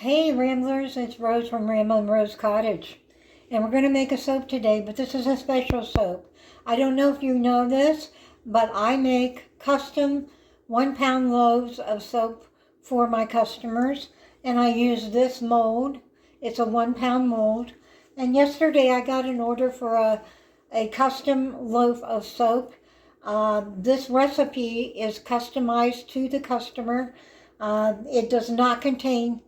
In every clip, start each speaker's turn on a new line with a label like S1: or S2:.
S1: Hey Ramblers, it's Rose from Ramble and Rose Cottage. And we're going to make a soap today, but this is a special soap. I don't know if you know this, but I make custom 1 pound loaves of soap for my customers. And I use this mold. It's a 1 pound mold. And yesterday I got an order for a custom loaf of soap. This recipe is customized to the customer. It does not contain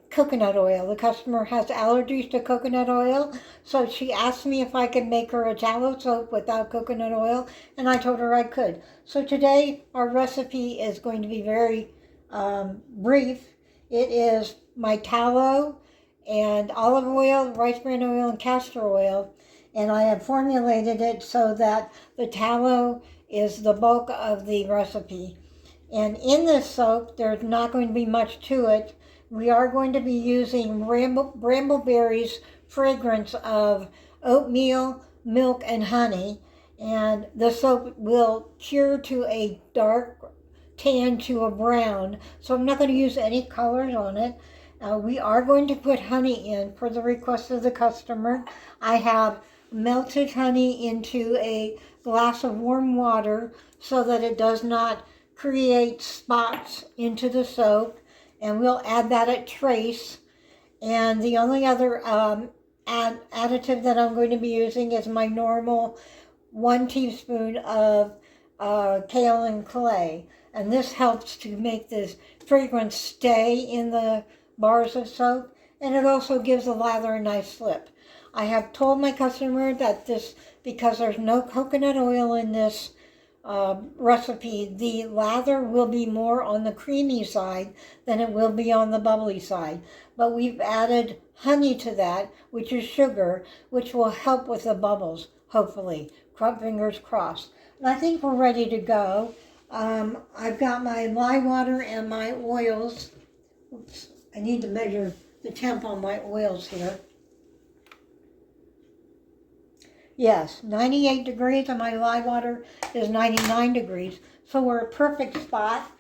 S1: coconut oil. The customer has allergies to coconut oil, so she asked me if I could make her a tallow soap without coconut oil, and I told her I could. So today our recipe is going to be very brief. It is my tallow and olive oil, rice bran oil, and castor oil, and I have formulated it so that the tallow is the bulk of the recipe. And in this soap, there's not going to be much to it. We are going to be using Brambleberry's fragrance of oatmeal, milk, and honey. And the soap will cure to a dark tan to a brown. So I'm not going to use any colors on it. We are going to put honey in per the request of the customer. I have melted honey into a glass of warm water so that it does not create spots into the soap, and we'll add that at trace. And the only other additive that I'm going to be using is my normal 1 teaspoon of kaolin clay, and this helps to make this fragrance stay in the bars of soap, and it also gives the lather a nice slip. I have told my customer that this, because there's no coconut oil in this recipe, the lather will be more on the creamy side than it will be on the bubbly side. But we've added honey to that, which is sugar, which will help with the bubbles, hopefully. Fingers crossed. And I think we're ready to go. I've got my lye water and my oils. Oops, I need to measure the temp on my oils here. Yes, 98 degrees, and my lye water is 99 degrees. So we're a perfect spot,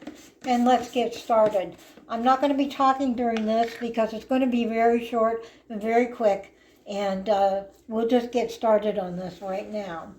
S1: and let's get started. I'm not going to be talking during this because it's going to be very short and very quick, and we'll just get started on this right now.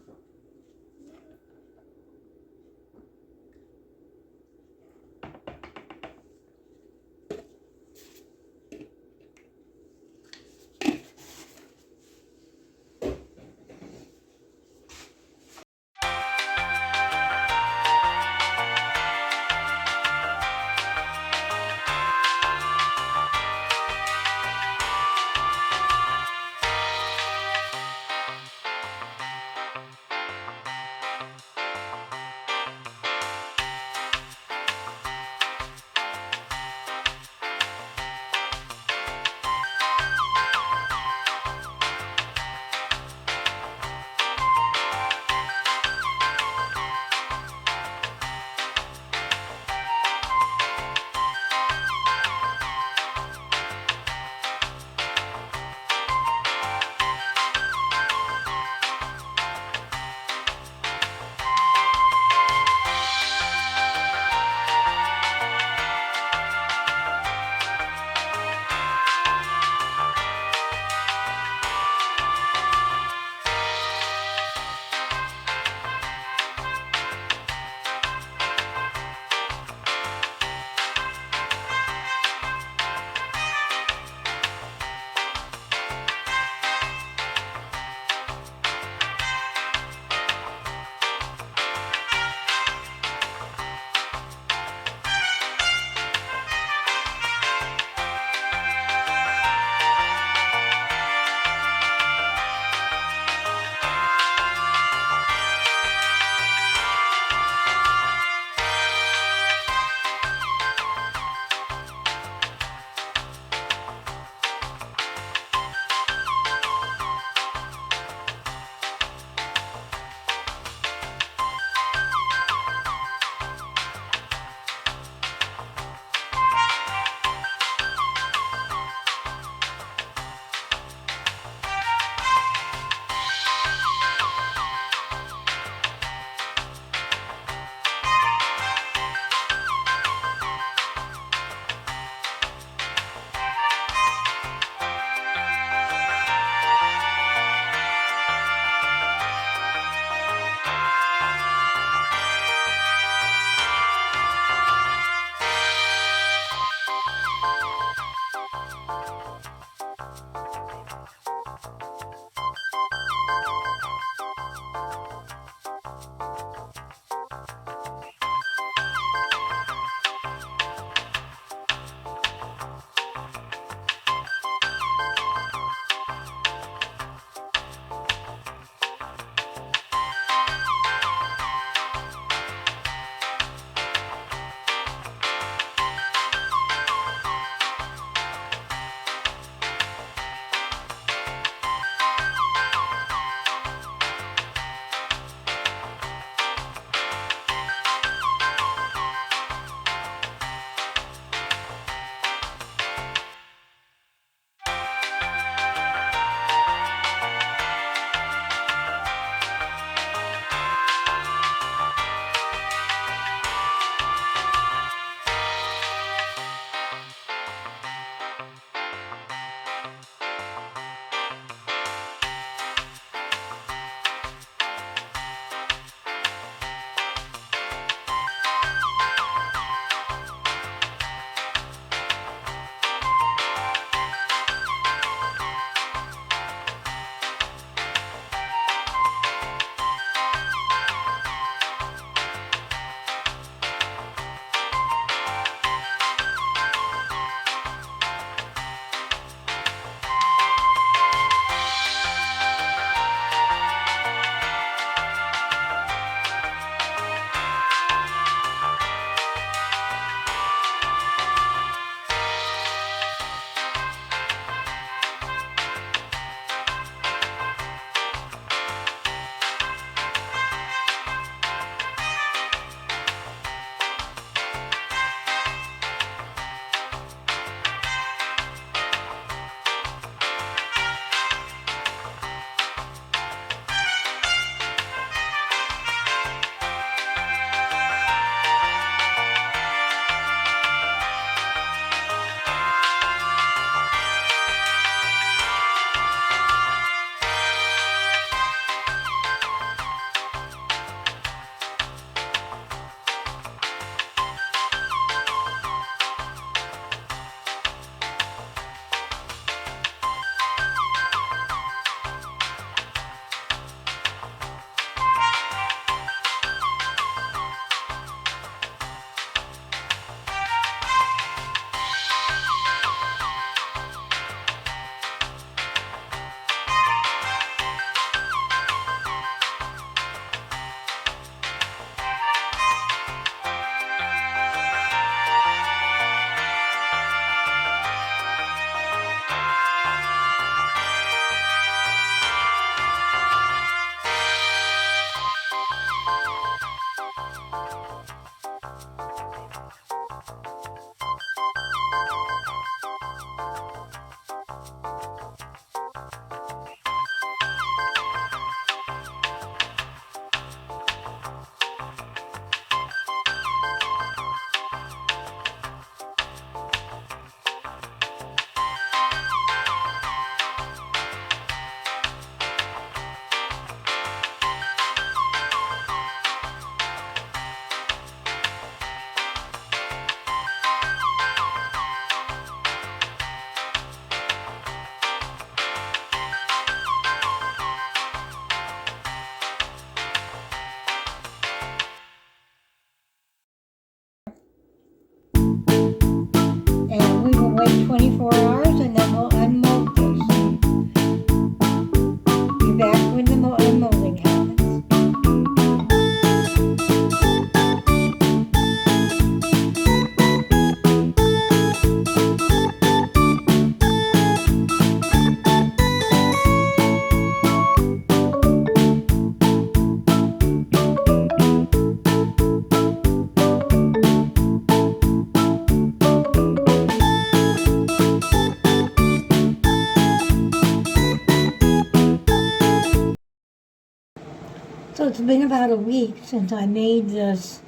S1: So it's been about a week since I made this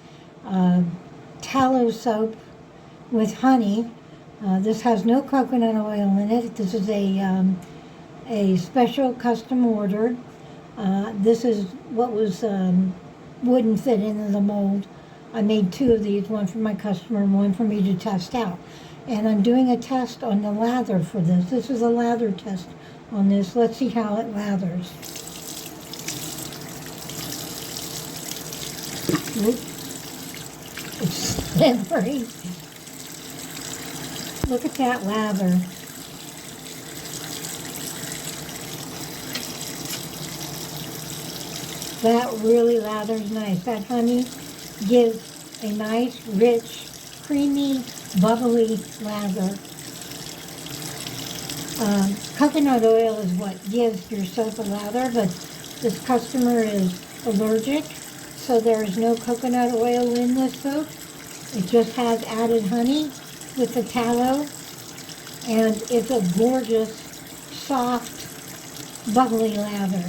S1: tallow soap with honey. This has no coconut oil in it. This is a special custom order. This is what wouldn't fit into the mold. I made 2 of these, one for my customer and one for me to test out. And I'm doing a test on the lather for this. This is a lather test on this. Let's see how it lathers. It's slippery. Look at that lather. That really lathers nice. That honey gives a nice, rich, creamy, bubbly lather. Coconut oil is what gives your soap a lather, but this customer is allergic, so there is no coconut oil in this soap. It just has added honey with the tallow, and it's a gorgeous, soft, bubbly lather.